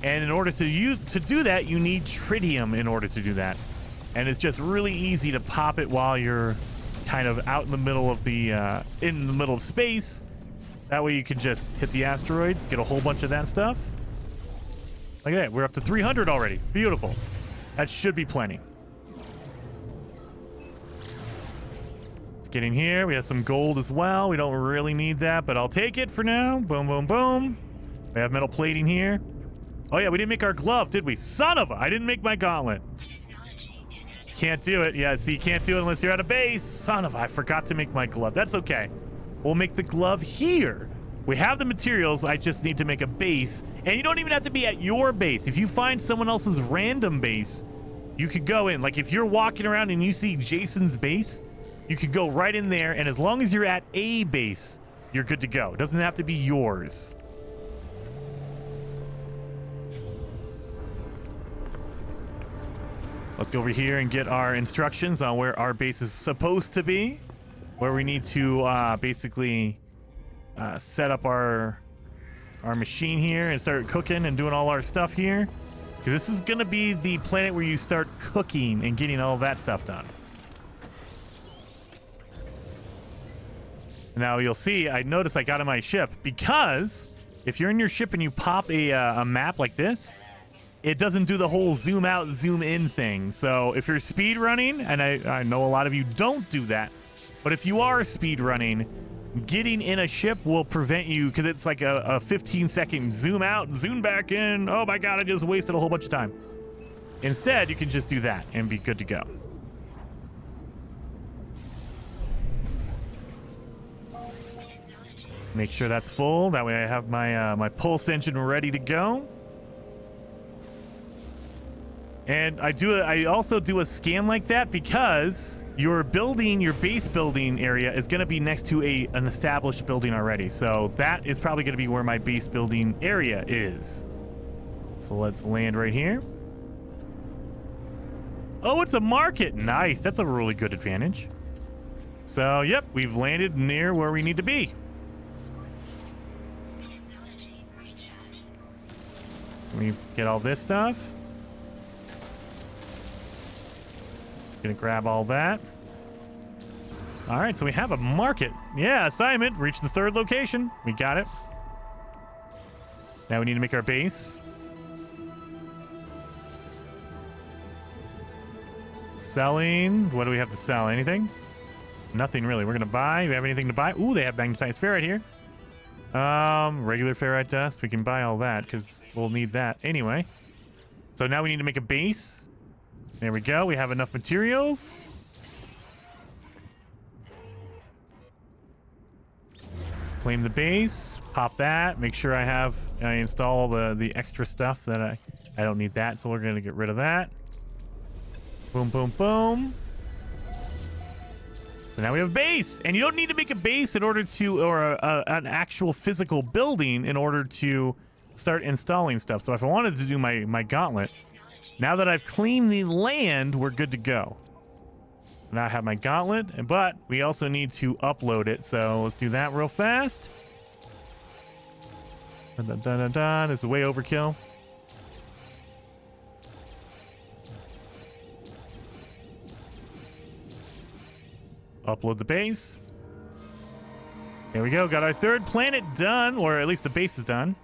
And in order to do that, you need tritium in order to do that. And it's just really easy to pop it while you're kind of out in the middle of space. That way you can just hit the asteroids, get a whole bunch of that stuff. Look at that. We're up to 300 already. Beautiful. That should be plenty. Let's get in here. We have some gold as well. We don't really need that, but I'll take it for now. Boom, boom, boom. We have metal plating here. Oh, yeah, we didn't make our glove, did we? Son of a... I didn't make my gauntlet. Can't do it. Yeah, see, you can't do it unless you're at a base. Son of a... I forgot to make my glove. That's okay. We'll make the glove here. We have the materials. I just need to make a base. And you don't even have to be at your base. If you find someone else's random base, you could go in. Like if you're walking around and you see Jason's base, you could go right in there. And as long as you're at a base, you're good to go. It doesn't have to be yours. Let's go over here and get our instructions on where our base is supposed to be. Where we need to basically set up our machine here and start cooking and doing all our stuff here. Because this is going to be the planet where you start cooking and getting all that stuff done. Now you'll see, I noticed I got in my ship because if you're in your ship and you pop a map like this, it doesn't do the whole zoom out, zoom in thing. So if you're speed running, and I know a lot of you don't do that, but if you are speed running, getting in a ship will prevent you, because it's like a 15-second zoom out, zoom back in. Oh my god, I just wasted a whole bunch of time. Instead, you can just do that and be good to go. Make sure that's full. That way I have my my pulse engine ready to go. And I also do a scan like that because your base building area is going to be next to an established building already. So that is probably going to be where my base building area is. So let's land right here. Oh, it's a market. Nice. That's a really good advantage. So, yep, we've landed near where we need to be. Let me get all this stuff. Gonna grab all that. All right, so we have a market. Yeah, assignment. Reach the 3rd location. We got it. Now we need to make our base. Selling. What do we have to sell? Anything? Nothing really. We're gonna buy. Do we have anything to buy? Ooh, they have magnetized ferrite here. Regular ferrite dust. We can buy all that because we'll need that anyway. So now we need to make a base. There we go. We have enough materials. Claim the base. Pop that. Make sure I install all the extra stuff that I don't need that. So we're going to get rid of that. Boom, boom, boom. So now we have a base, and you don't need to make a base in order to, or an actual physical building in order to start installing stuff. So if I wanted to do my gauntlet, now that I've cleaned the land, we're good to go. Now I have my gauntlet, but we also need to upload it. So let's do that real fast. Dun, dun, dun, dun, dun. This is way overkill. Upload the base. There we go. Got our 3rd planet done, or at least the base is done.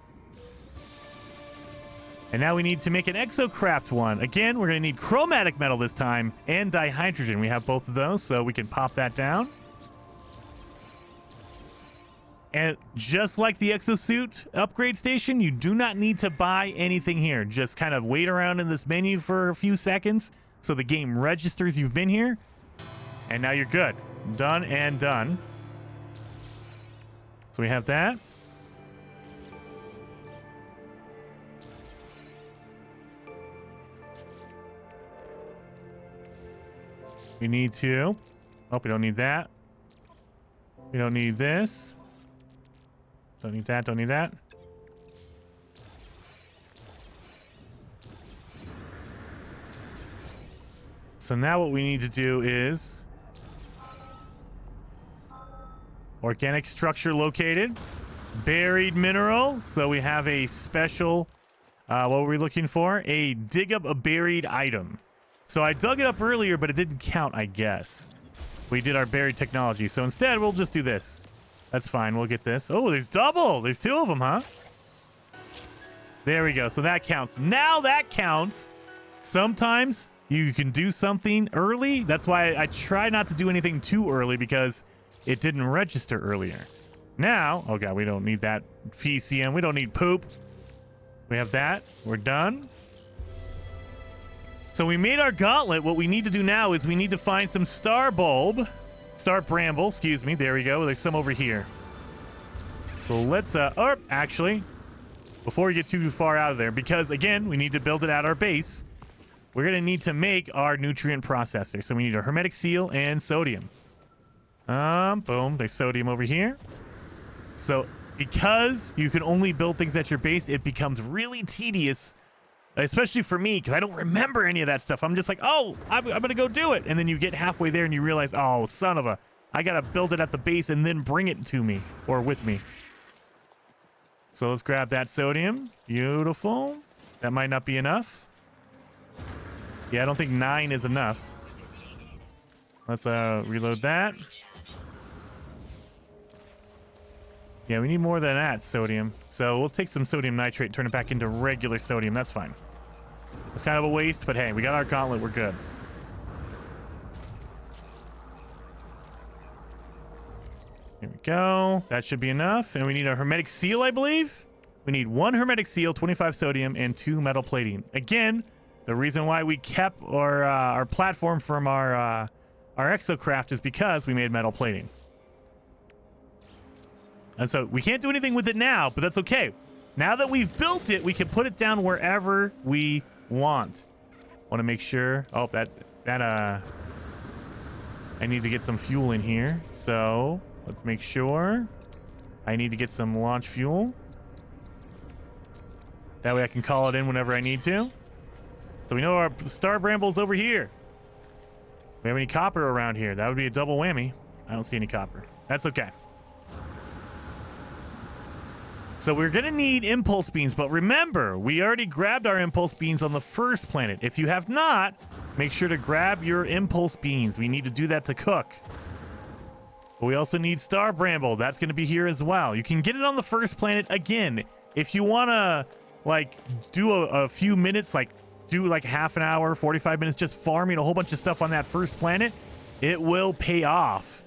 And now we need to make an exocraft one. Again, we're going to need chromatic metal this time and dihydrogen. We have both of those, so we can pop that down. And just like the exosuit upgrade station, you do not need to buy anything here. Just kind of wait around in this menu for a few seconds so the game registers you've been here. And now you're good. Done and done. So we have that. We need to... Oh, we don't need that. We don't need this. Don't need that, don't need that. So now what we need to do is... Organic structure located. Buried mineral. So we have a special... what were we looking for? A dig up a buried item. So I dug it up earlier, but it didn't count, I guess. We did our buried technology. So instead, we'll just do this. That's fine. We'll get this. Oh, there's double. There's 2 of them, huh? There we go. So that counts. Now that counts. Sometimes you can do something early. That's why I try not to do anything too early, because it didn't register earlier. Now, oh god, we don't need that feces. We don't need poop. We have that. We're done. So we made our gauntlet. What we need to do now is we need to find some star bramble, excuse me. There we go. There's some over here. So let's, actually, before we get too far out of there, because again, we need to build it at our base, we're going to need to make our nutrient processor. So we need a hermetic seal and sodium. Boom. There's sodium over here. So because you can only build things at your base, it becomes really tedious, especially for me, because I don't remember any of that stuff. I'm just like, oh, I'm going to go do it. And then you get halfway there and you realize, oh, son of a, I got to build it at the base and then bring it to me or with me. So let's grab that sodium. Beautiful. That might not be enough. Yeah, I don't think 9 is enough. Let's reload that. Yeah, we need more than that sodium. So we'll take some sodium nitrate and turn it back into regular sodium. That's fine. It's kind of a waste, but hey, we got our gauntlet. We're good. Here we go. That should be enough. And we need a hermetic seal, I believe. We need 1 hermetic seal, 25 sodium, and 2 metal plating. Again, the reason why we kept our platform from our exocraft is because we made metal plating. And so we can't do anything with it now, but that's okay. Now that we've built it, we can put it down wherever we want. Want to make sure. Oh, I need to get some fuel in here. So let's make sure. I need to get some launch fuel. That way I can call it in whenever I need to. So we know our star bramble's over here. We have any copper around here? That would be a double whammy. I don't see any copper. That's okay. So we're going to need impulse beans, but remember, we already grabbed our impulse beans on the first planet. If you have not, make sure to grab your impulse beans. We need to do that to cook. But we also need star bramble. That's going to be here as well. You can get it on the first planet. Again, if you want to like do a few minutes, like do like half an hour, 45 minutes, just farming a whole bunch of stuff on that first planet, it will pay off.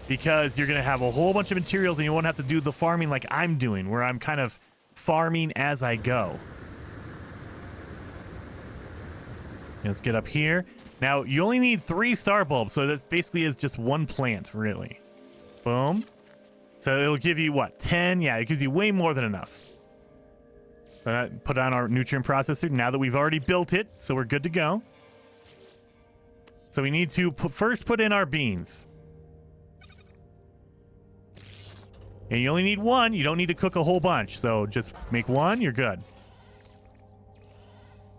Because you're going to have a whole bunch of materials and you won't have to do the farming like I'm doing, where I'm kind of farming as I go. Let's get up here. Now, you only need 3 star bulbs, so that basically is just 1 plant, really. Boom. So it'll give you, what, 10? Yeah, it gives you way more than enough. Put on our nutrient processor now that we've already built it, so we're good to go. So we need to first put in our beans. And you only need 1. You don't need to cook a whole bunch. So just make 1. You're good.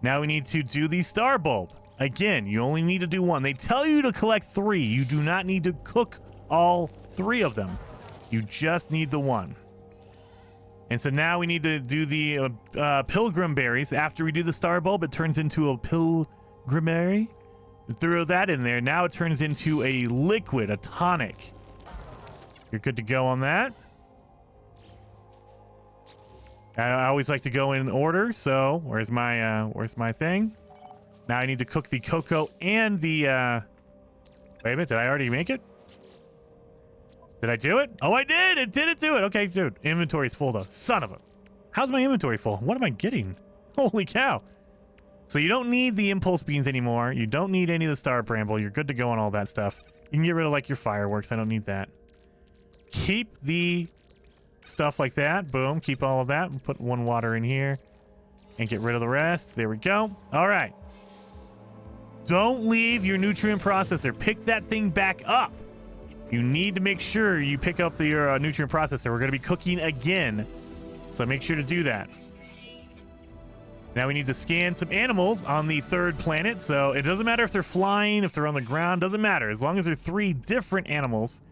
Now we need to do the star bulb. Again, you only need to do 1. They tell you to collect 3. You do not need to cook all 3 of them. You just need the 1. And so now we need to do the pilgrim berries. After we do the star bulb, it turns into a pilgrimary. Throw that in there. Now it turns into a liquid, a tonic. You're good to go on that. I always like to go in order, so where's my thing? Now I need to cook the cocoa and the wait a minute, did I already make it? Did I do it? Oh, I did! It didn't do it! Okay, dude. Inventory's full though. Son of a... How's my inventory full? What am I getting? Holy cow. So you don't need the impulse beans anymore. You don't need any of the star bramble. You're good to go on all that stuff. You can get rid of like your fireworks. I don't need that. Keep the stuff like that. Boom. Keep all of that. Put 1 water in here and get rid of the rest. There we go. All right. Don't leave your nutrient processor. Pick that thing back up. You need to make sure you pick up your nutrient processor. We're going to be cooking again, so make sure to do that. Now we need to scan some animals on the 3rd planet. So it doesn't matter if they're flying, if they're on the ground. Doesn't matter. As long as they're 3 different animals,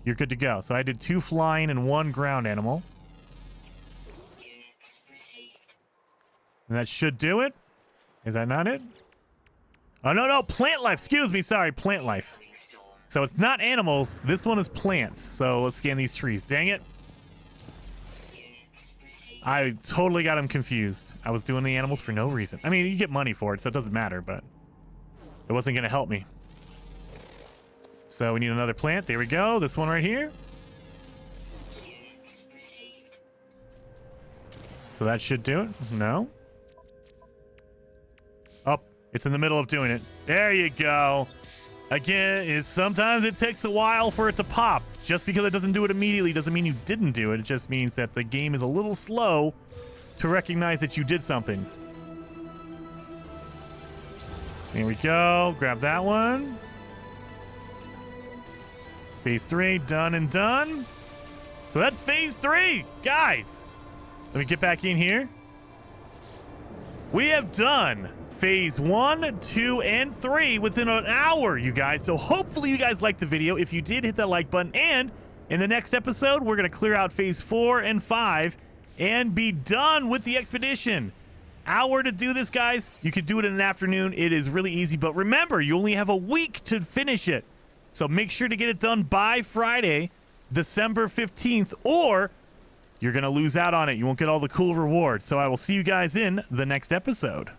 you're good to go. So I did 2 flying and 1 ground animal. And that should do it. Is that not it? Oh, no. Plant life. Excuse me. Sorry. Plant life. So it's not animals. This one is plants. So let's scan these trees. Dang it. I totally got them confused. I was doing the animals for no reason. I mean, you get money for it, so it doesn't matter, but it wasn't going to help me. So we need another plant. There we go. This one right here. So that should do it. No. Oh, it's in the middle of doing it. There you go. Again, sometimes it takes a while for it to pop. Just because it doesn't do it immediately doesn't mean you didn't do it. It just means that the game is a little slow to recognize that you did something. There we go. Grab that one. Phase 3, done and done. So that's phase 3, guys. Let me get back in here. We have done phase 1, 2, and 3 within an hour, you guys. So hopefully you guys liked the video. If you did, hit that like button. And in the next episode, we're going to clear out phase 4 and 5 and be done with the expedition. Hour to do this, guys. You can do it in an afternoon. It is really easy. But remember, you only have a week to finish it. So make sure to get it done by Friday, December 15th, or you're going to lose out on it. You won't get all the cool rewards. So I will see you guys in the next episode.